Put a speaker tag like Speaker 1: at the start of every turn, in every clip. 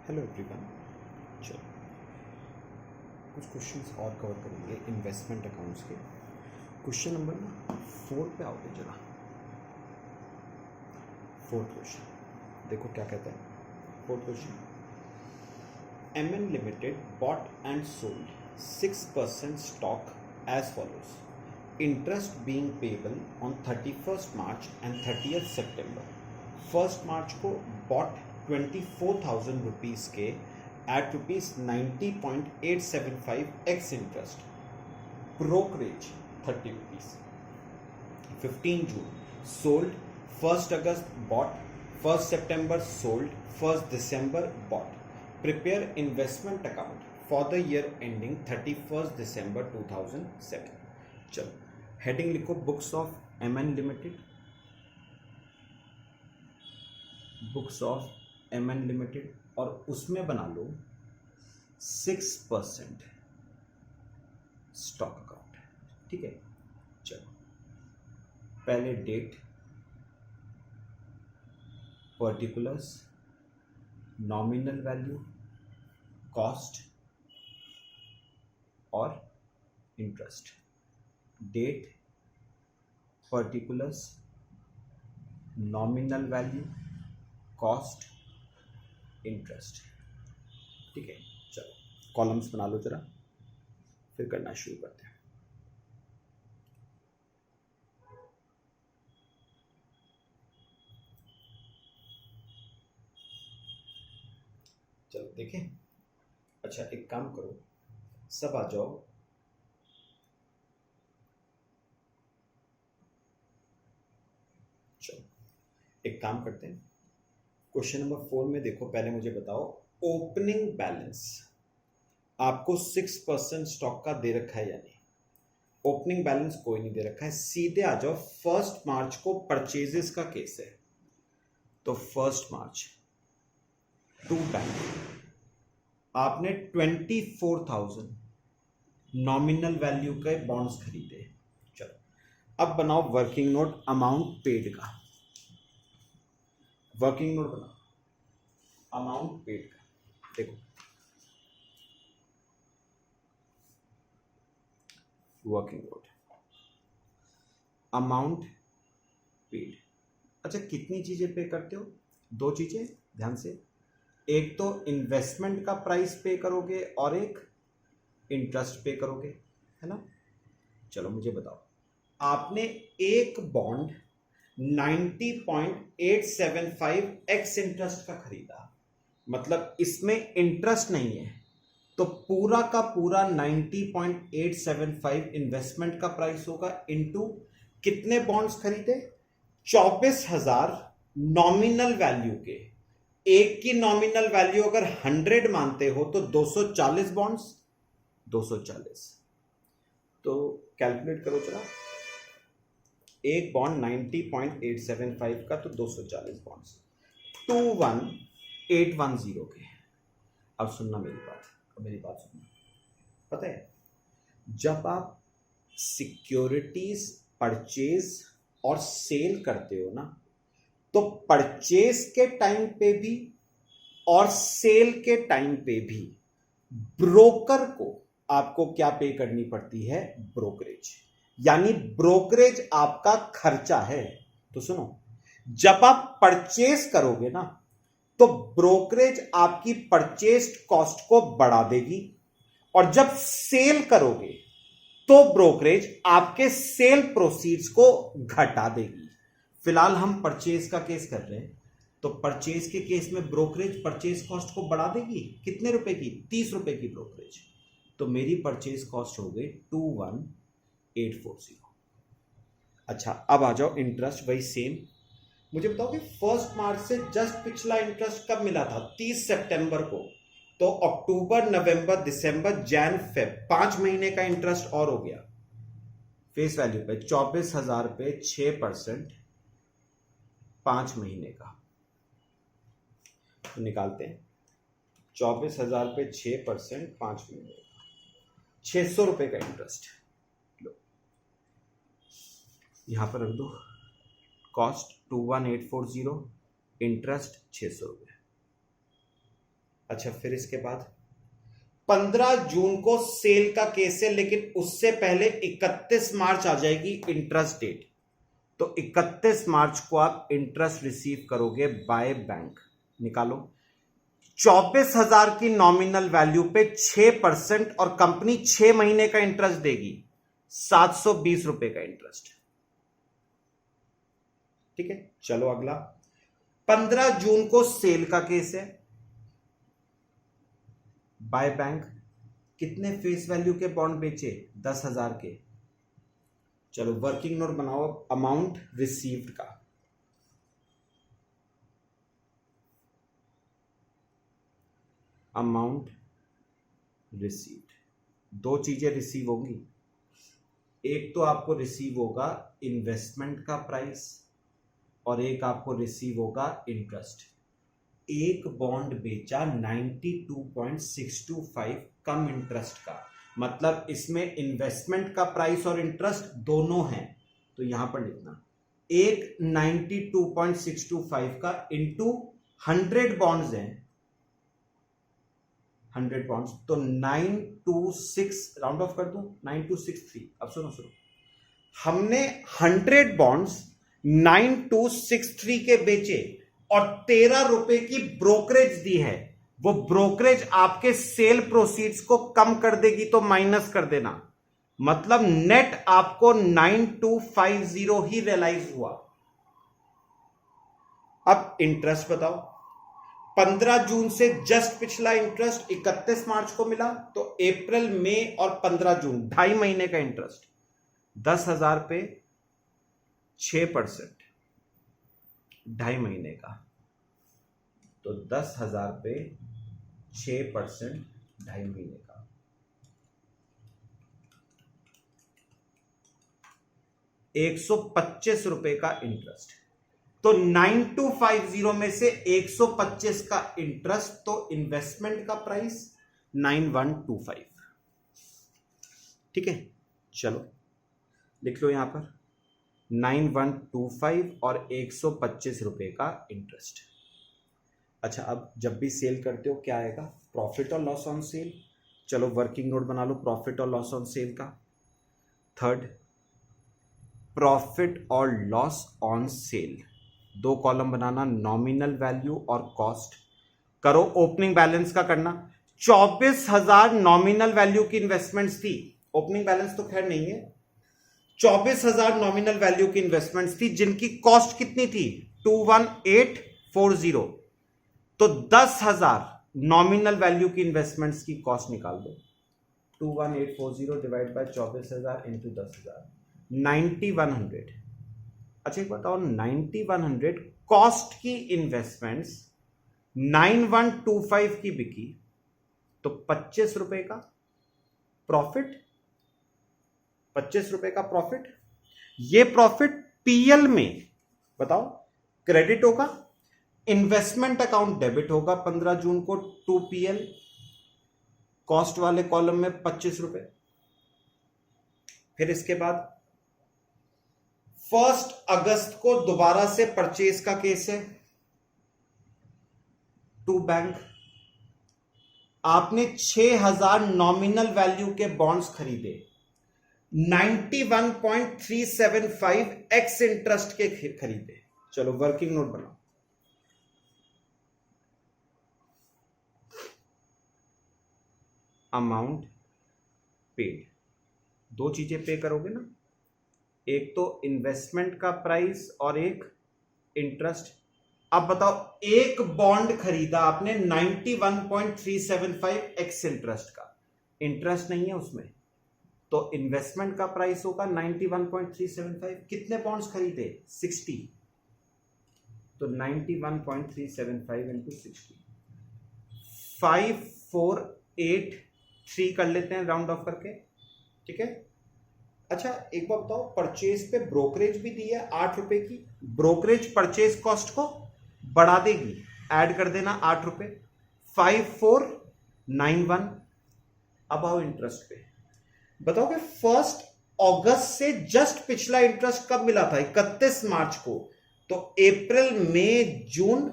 Speaker 1: Hello everyone. चलो कुछ questions और कवर करेंगे इन्वेस्टमेंट अकाउंट्स के। क्वेश्चन नंबर 4 पे आओगे जरा। फोर्थ क्वेश्चन देखो क्या कहता है। Fourth question, MN Limited bought and sold 6% stock as follows. Interest being payable on 31st March and 30th September. 1st March को bought 24,000 रुपीज़ के at rupees 90.875 x interest. Brokerage 30 rupees. 15 June sold, 1st August bought, 1st September sold, 1st December bought. Prepare investment account for the year ending 31st December 2007. चलो heading लिखो books of MN limited, books of MN limited, और उसमें बना लो 6% stock account. ठीक है, चलो पहले date, particulars, nominal value, cost और interest. Date, particulars, nominal value, cost, interest. ठीक है, चलो कॉलम्स बना लो जरा, फिर करना शुरू करते हैं। चलो देखें। अच्छा एक काम करो, सब आ जाओ। चलो एक काम करते हैं, क्वेश्चन नंबर 4 में देखो। पहले मुझे बताओ, ओपनिंग बैलेंस आपको 6% स्टॉक का दे रखा है या नहीं? ओपनिंग बैलेंस कोई नहीं दे रखा है। सीधे आ जाओ, 1 मार्च को परचेजेस का केस है, तो 1 मार्च टू बैंक आपने 24,000 नॉमिनल वैल्यू के बॉन्ड्स खरीदे। चलो अब बनाओ वर्किंग नोट अमाउंट पेड का। वर्किंग नोट बनाओ अमाउंट पेड का। देखो वर्किंग नोट अमाउंट पेड। अच्छा कितनी चीजें पे करते हो? 2 चीजें ध्यान से, एक तो इन्वेस्टमेंट का प्राइस पे करोगे और एक इंटरेस्ट पे करोगे, है ना? चलो मुझे बताओ, आपने एक बॉन्ड 90.875 एक्स इंटरेस्ट का खरीदा, मतलब इसमें इंटरेस्ट नहीं है, तो पूरा का पूरा 90.875 इन्वेस्टमेंट का प्राइस होगा इनटू कितने बॉन्ड्स खरीदे? 24,000 नॉमिनल वैल्यू के। एक की नॉमिनल वैल्यू अगर 100 मानते हो तो 240 बॉन्ड्स, 240। तो कैलकुलेट करो जरा, एक बॉन्ड 90.875 का तो 240 बॉन्ड्स 21,810 के। अब सुनना मेरी बात, मेरी बात सुनना। पता है, जब आप सिक्योरिटीज परचेज और सेल करते हो ना, तो परचेज के टाइम पे भी और सेल के टाइम पे भी ब्रोकर को आपको क्या पे करनी पड़ती है? ब्रोकरेज। यानी ब्रोकरेज आपका खर्चा है। तो सुनो, जब आप परचेज करोगे ना, तो ब्रोकरेज आपकी परचेज कॉस्ट को बढ़ा देगी, और जब सेल करोगे तो ब्रोकरेज आपके सेल प्रोसीड्स को घटा देगी। फिलहाल हम परचेज का केस कर रहे हैं, तो परचेज के केस में ब्रोकरेज परचेज कॉस्ट को बढ़ा देगी। कितने रुपए की? 30 रुपए की ब्रोकरेज। तो मेरी परचेज कॉस्ट हो गई 21,840। अच्छा अब आ जाओ इंटरेस्ट, वही सेम। मुझे बताओ कि 1 मार्च से जस्ट पिछला इंटरेस्ट कब मिला था? 30 सितंबर को। तो अक्टूबर, नवंबर, दिसंबर, जैन, फेब, 5 महीने का इंटरेस्ट और हो गया। फेस वैल्यू पे 24,000 पे 6%, 5 महीने का। तो निकालते हैं, 24,000 पे 6%, 5 महीने का, 600 रुपए का इंटरेस्ट। लो यहां पर रख दो, कॉस्ट 21,840, इंटरेस्ट 600 रुपये। अच्छा, फिर इसके बाद 15 जून को सेल का केस है, लेकिन उससे पहले 31 मार्च आ जाएगी इंटरेस्ट डेट। तो 31 मार्च को आप इंटरेस्ट रिसीव करोगे बाय बैंक। निकालो। 24,000 की नॉमिनल वैल्यू पे 6% और कंपनी 6 महीने का इंटरेस्ट देगी, 720 रुपए का इंटरेस्ट। ठीक है, चलो अगला। 15 जून को सेल का केस है बाय बैंक। कितने फेस वैल्यू के बॉन्ड बेचे? 10,000 के। चलो वर्किंग नोट बनाओ अमाउंट रिसीव्ड का। अमाउंट रिसीव्ड, दो चीजें रिसीव होंगी। एक तो आपको रिसीव होगा इन्वेस्टमेंट का प्राइस और एक आपको रिसीव होगा इंटरेस्ट। एक बॉन्ड बेचा 92.625 कम इंटरेस्ट का, मतलब इसमें इन्वेस्टमेंट का प्राइस और इंटरेस्ट दोनों हैं। तो यहां पर लिखना एक 92.625 का इंटू 100 बॉन्ड्स हैं, 100 बॉन्ड्स, तो 926 राउंड ऑफ कर दूं, 9263। अब सुनो, हमने 100 बॉन्ड्स 9263 के बेचे और 13 रुपए की ब्रोकरेज दी है। वो ब्रोकरेज आपके सेल प्रोसीड्स को कम कर देगी, तो माइनस कर देना, मतलब नेट आपको 9250 ही रियलाइज हुआ। अब इंटरेस्ट बताओ। 15 जून से जस्ट पिछला इंटरेस्ट 31 मार्च को मिला, तो अप्रैल, मई और 15 जून 2.5 महीने का इंटरेस्ट। 10,000 पे 6%, 2.5 महीने का, तो 10,000 पे 6%, 2.5 महीने का। ₹125 का इंटरेस्ट। तो 9250 में से 125 का इंटरेस्ट, तो इन्वेस्टमेंट का प्राइस 9125। ठीक है, चलो लिख लो यहां पर 9125 और 125 रुपए का इंटरेस्ट। अच्छा, अब जब भी सेल करते हो क्या आएगा? प्रॉफिट और लॉस ऑन सेल। चलो वर्किंग नोट बना लो प्रॉफिट और लॉस ऑन सेल का। थर्ड, प्रॉफिट और लॉस ऑन सेल, दो कॉलम बनाना, नॉमिनल वैल्यू और कॉस्ट। करो, ओपनिंग बैलेंस का करना। 24,000 नॉमिनल वैल्यू की इन्वेस्टमेंट्स थी, ओपनिंग बैलेंस तो खैर नहीं है। 24,000 नॉमिनल वैल्यू की इन्वेस्टमेंट्स थी, जिनकी कॉस्ट कितनी थी? 21840। तो 10,000 नॉमिनल वैल्यू की इन्वेस्टमेंट्स की कॉस्ट निकाल दो। 21840 डिवाइड बाय 24,000 इंटू 10,000, 9100। अच्छा एक बताओ, 9100 कॉस्ट की इन्वेस्टमेंट्स 9125 की बिकी, तो 25 रुपए का प्रॉफिट, 25 रुपए का प्रॉफिट। ये प्रॉफिट पीएल में बताओ क्रेडिट होगा, इन्वेस्टमेंट अकाउंट डेबिट होगा 15 जून को टू पीएल, कॉस्ट वाले कॉलम में 25 रुपए। फिर इसके बाद 1 अगस्त को दोबारा से परचेज का केस है टू बैंक। आपने 6,000 नॉमिनल वैल्यू के बॉन्ड्स खरीदे, 91.375 एक्स इंटरेस्ट के खरीदे। चलो वर्किंग नोट बनाओ। अमाउंट पेड, दो चीजें पे करोगे ना, एक तो इन्वेस्टमेंट का प्राइस और एक इंटरेस्ट। अब बताओ, एक बॉन्ड खरीदा आपने 91.375 एक्स इंटरेस्ट का, इंटरेस्ट नहीं है उसमें, तो इन्वेस्टमेंट का प्राइस होगा 91.375। कितने बॉन्ड्स खरीदे? 60, तो 91.375 इंटू 60, 5483 कर लेते हैं राउंड ऑफ करके। ठीक है। अच्छा एक बात बताओ, परचेज पे ब्रोकरेज भी दी है 8 रुपए की, ब्रोकरेज परचेज कॉस्ट को बढ़ा देगी, ऐड कर देना 8 रुपए, 5491। अब आओ इंटरेस्ट पे, बताओगे 1 अगस्त से जस्ट पिछला इंटरेस्ट कब मिला था? 31 मार्च को, तो अप्रैल मई जून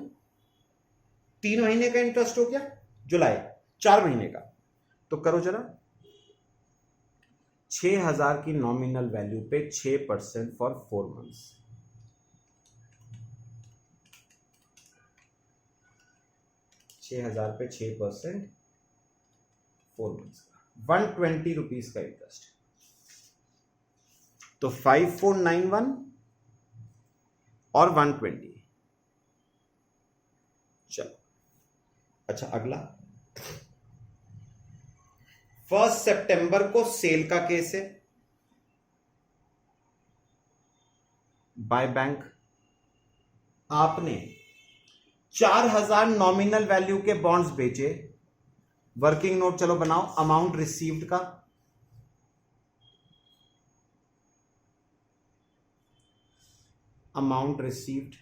Speaker 1: 3 महीने का इंटरेस्ट हो गया। जुलाई, 4 महीने का। तो करो जरा, 6,000 की नॉमिनल वैल्यू पे 6% फॉर 4 मंथ्स, 6,000 पे 6% 4 मंथ्स का 120 रुपीज का इंटरेस्ट। तो 5491 और 120। चलो अच्छा, अगला 1 सितंबर को सेल का केस है। बाय बैंक आपने 4,000 नॉमिनल वैल्यू के बॉन्ड्स बेचे। वर्किंग नोट चलो बनाओ, अमाउंट रिसीव्ड का, अमाउंट रिसीव्ड।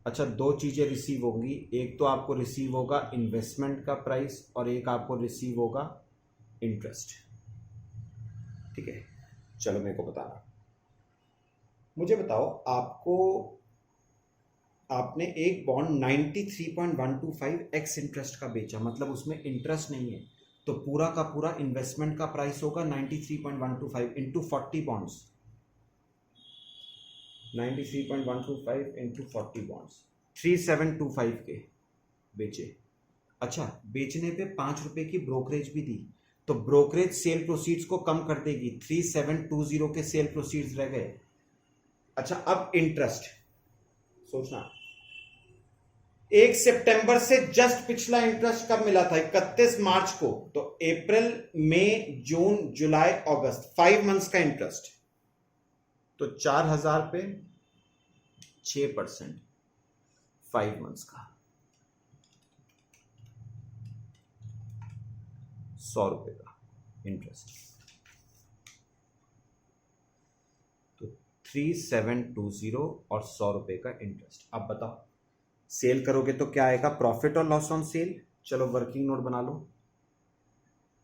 Speaker 1: अच्छा, दो चीजें रिसीव होंगी, एक तो आपको रिसीव होगा इन्वेस्टमेंट का प्राइस और एक आपको रिसीव होगा इंटरेस्ट। ठीक है, चलो मेरे को बताना, मुझे बताओ, आपने एक बॉन्ड 93.125 एक्स इंटरेस्ट का बेचा, मतलब उसमें इंटरेस्ट नहीं है, तो पूरा का पूरा इन्वेस्टमेंट का प्राइस होगा 93.125 इंटू 40 बॉन्ड्स, 93.125 इंटू 40 बॉन्ड्स, 3725 के बेचे। अच्छा, बेचने पे 5 रुपए की ब्रोकरेज भी दी, तो ब्रोकरेज सेल प्रोसीड्स को कम कर देगी, 3720 के सेल प्रोसीड्स रह गए। अच्छा, अब इंटरेस्ट सोचना, 1 सितंबर से जस्ट पिछला इंटरेस्ट कब मिला था? 31 मार्च को। तो अप्रैल, मई, जून, जुलाई, अगस्त, 5 मंथ्स का इंटरेस्ट। तो 4,000 पे 6%, 5 मंथ्स का 100 रुपए का इंटरेस्ट। तो 3720 और 100 रुपए का इंटरेस्ट। अब बताओ, सेल करोगे तो क्या आएगा? प्रॉफिट और लॉस ऑन सेल। चलो वर्किंग नोट बना लो,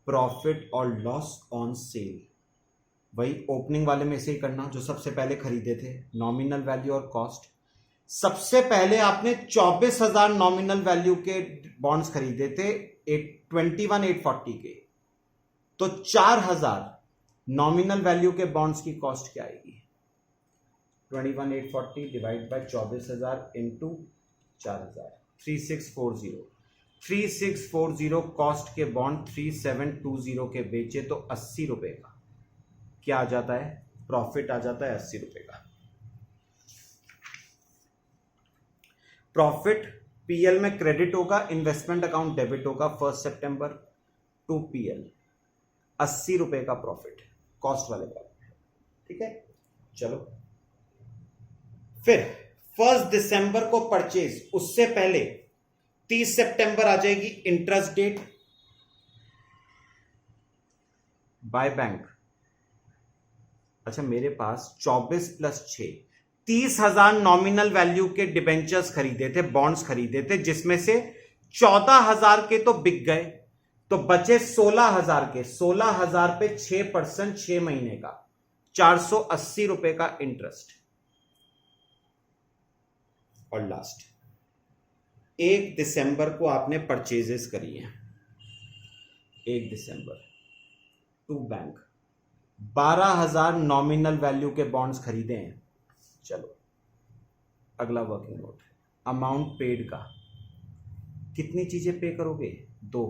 Speaker 1: प्रॉफिट और लॉस ऑन सेल, वही ओपनिंग वाले में से ही करना जो सबसे पहले खरीदे थे, नॉमिनल वैल्यू और कॉस्ट। सबसे पहले आपने 24,000 नॉमिनल वैल्यू के बॉन्ड्स खरीदे थे 21,840 के, तो 4,000 नॉमिनल वैल्यू के बॉन्ड्स की कॉस्ट क्या आएगी? 21,840 डिवाइड बाय 24,000 इंटू 4,000, 3640। 3640 कॉस्ट के बॉन्ड 3720 के बेचे तो 80 रुपए का क्या आ जाता है? प्रॉफिट आ जाता है 80 रुपए का। प्रॉफिट पीएल में क्रेडिट होगा, इन्वेस्टमेंट अकाउंट डेबिट होगा 1 सितंबर टू पीएल, 80 रुपए का प्रॉफिट कॉस्ट वाले का। ठीक है, चलो फिर 1 दिसंबर को परचेज, उससे पहले 30 सितंबर आ जाएगी इंटरेस्ट डेट। बाय बैंक, अच्छा मेरे पास 24 प्लस 6, 30,000 नॉमिनल वैल्यू के डिबेंचर्स खरीदे थे, बॉन्ड्स खरीदे थे, जिसमें से 14,000 के तो बिक गए, तो बचे 16,000 के। 16,000 पे 6%, 6 महीने का 480 रुपए का इंटरेस्ट। और लास्ट 1 दिसंबर को आपने परचेजेस करी है, 1 December two bank, 12,000 nominal value के बॉन्ड्स खरीदे हैं। चलो अगला वर्किंग नोट, अमाउंट पेड का। कितनी चीजें पे करोगे? 2,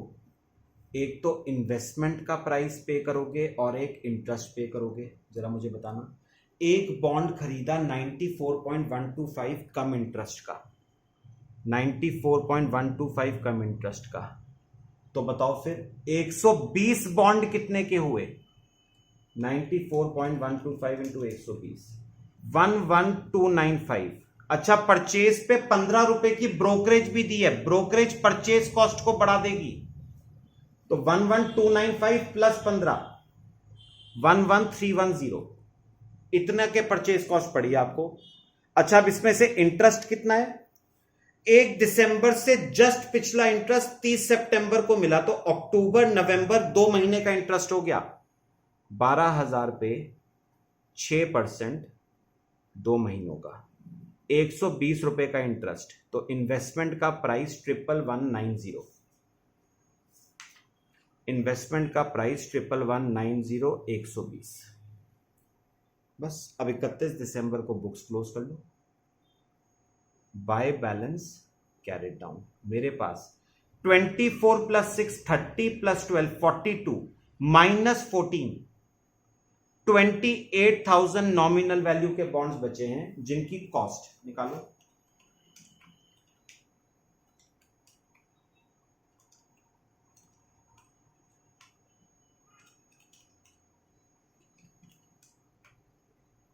Speaker 1: एक तो इन्वेस्टमेंट का प्राइस पे करोगे और एक इंटरेस्ट पे करोगे। जरा मुझे बताना, एक बॉन्ड खरीदा 94.125 कम इंटरेस्ट का, 94.125 कम इंटरेस्ट का, तो बताओ फिर 120 बॉन्ड कितने के हुए? 94.125 इंटू 120, 11,295। अच्छा, परचेज पे 15 रुपए की ब्रोकरेज भी दी है, ब्रोकरेज परचेज कॉस्ट को बढ़ा देगी, तो 11,295 प्लस 15, 11,310, इतने के परचेज कॉस्ट पड़ी आपको। अच्छा, अब इसमें से इंटरेस्ट कितना है? 1 दिसंबर से जस्ट पिछला इंटरेस्ट 30 सितंबर को मिला, तो अक्टूबर नवंबर 2 महीने का इंटरेस्ट हो गया। 12,000 पे 6% 2 महीनों का, 120 रुपए का इंटरेस्ट। तो इन्वेस्टमेंट का प्राइस 11190, इन्वेस्टमेंट का प्राइस 11190 120। बस अब 31 दिसंबर को बुक्स क्लोज कर लो। बाय बैलेंस कैरिड डाउन, मेरे पास 24 + 6 30 + 12 42 -14 28,000 नॉमिनल वैल्यू के बॉन्ड्स बचे हैं जिनकी कॉस्ट निकालो।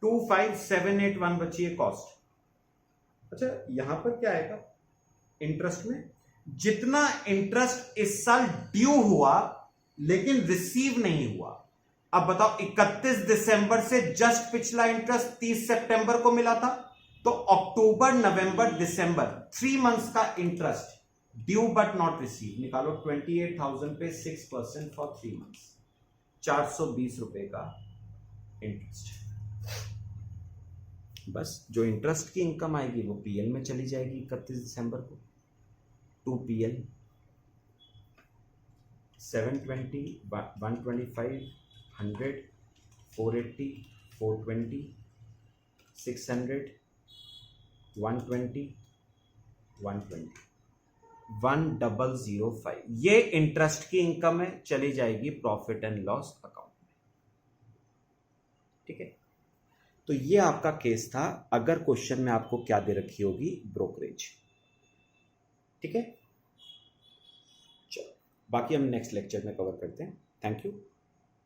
Speaker 1: $25,781 बची है कॉस्ट। अच्छा, यहां पर क्या आएगा इंटरेस्ट में? जितना इंटरेस्ट इस साल ड्यू हुआ लेकिन रिसीव नहीं हुआ। अब बताओ 31 दिसंबर से जस्ट पिछला इंटरेस्ट 30 सितंबर को मिला था, तो अक्टूबर नवंबर दिसंबर 3 मंथ्स का interest due but not receive निकालो। 28,000 पे 6% फॉर 3 मंथ्स, 420 रुपए का इंटरेस्ट। बस जो इंटरेस्ट की इनकम आएगी वो पीएल में चली जाएगी 31 दिसंबर को। 2 पीएल 720 125 100 480 420 600 120 120 1005, ये इंटरेस्ट की इनकम है, चली जाएगी प्रॉफिट एंड लॉस अकाउंट में। ठीक है, तो ये आपका केस था। अगर क्वेश्चन में आपको क्या दे रखी होगी? ब्रोकरेज। ठीक है, चलो बाकी हम नेक्स्ट लेक्चर में कवर करते हैं। Thank you.